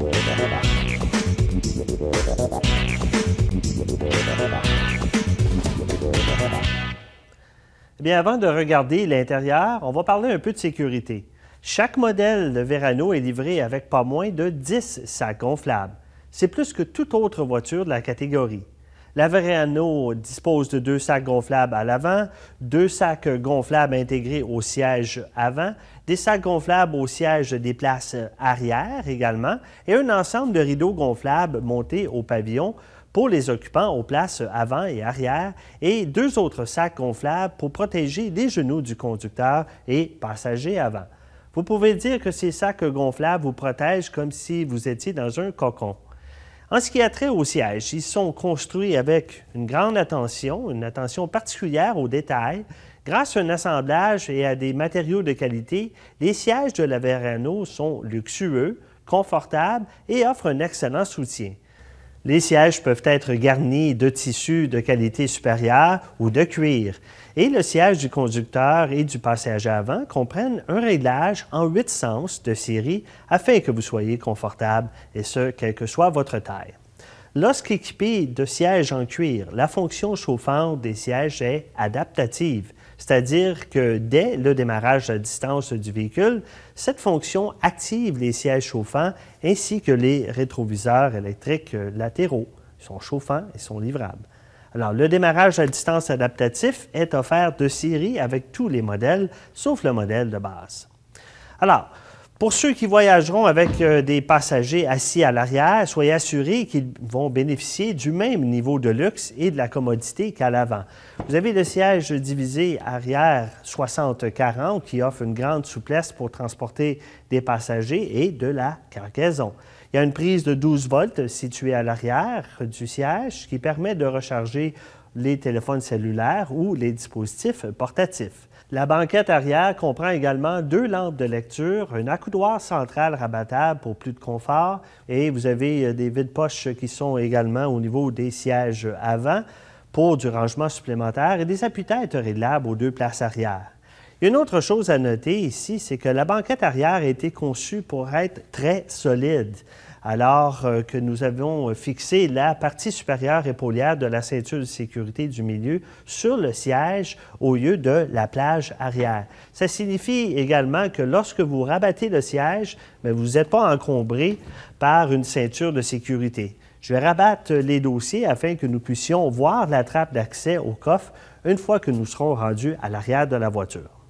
Eh bien, avant de regarder l'intérieur, on va parler un peu de sécurité. Chaque modèle de Verano est livré avec pas moins de 10 sacs gonflables. C'est plus que toute autre voiture de la catégorie. La Verano dispose de 2 sacs gonflables à l'avant, 2 sacs gonflables intégrés au siège avant, des sacs gonflables au siège des places arrière également, et un ensemble de rideaux gonflables montés au pavillon pour les occupants aux places avant et arrière, et 2 autres sacs gonflables pour protéger les genoux du conducteur et passagers avant. Vous pouvez dire que ces sacs gonflables vous protègent comme si vous étiez dans un cocon. En ce qui a trait aux sièges, ils sont construits avec une grande attention, une attention particulière aux détails. Grâce à un assemblage et à des matériaux de qualité, les sièges de la Verano sont luxueux, confortables et offrent un excellent soutien. Les sièges peuvent être garnis de tissus de qualité supérieure ou de cuir. Et le siège du conducteur et du passager avant comprennent un réglage en 8 sens de série afin que vous soyez confortable, et ce, quelle que soit votre taille. Lorsqu'équipé de sièges en cuir, la fonction chauffante des sièges est adaptative, c'est-à-dire que dès le démarrage à distance du véhicule, cette fonction active les sièges chauffants ainsi que les rétroviseurs électriques latéraux. Ils sont chauffants et sont livrables. Alors, le démarrage à distance adaptatif est offert de série avec tous les modèles, sauf le modèle de base. Alors, pour ceux qui voyageront avec des passagers assis à l'arrière, soyez assurés qu'ils vont bénéficier du même niveau de luxe et de la commodité qu'à l'avant. Vous avez le siège divisé arrière 60-40 qui offre une grande souplesse pour transporter des passagers et de la cargaison. Il y a une prise de 12 volts située à l'arrière du siège qui permet de recharger les téléphones cellulaires ou les dispositifs portatifs. La banquette arrière comprend également 2 lampes de lecture, un accoudoir central rabattable pour plus de confort et vous avez des vides-poches qui sont également au niveau des sièges avant pour du rangement supplémentaire et des appuis-têtes réglables aux 2 places arrière. Une autre chose à noter ici, c'est que la banquette arrière a été conçue pour être très solide, alors que nous avons fixé la partie supérieure épaulière de la ceinture de sécurité du milieu sur le siège au lieu de la plage arrière. Ça signifie également que lorsque vous rabattez le siège, vous n'êtes pas encombré par une ceinture de sécurité. Je vais rabattre les dossiers afin que nous puissions voir la trappe d'accès au coffre une fois que nous serons rendus à l'arrière de la voiture.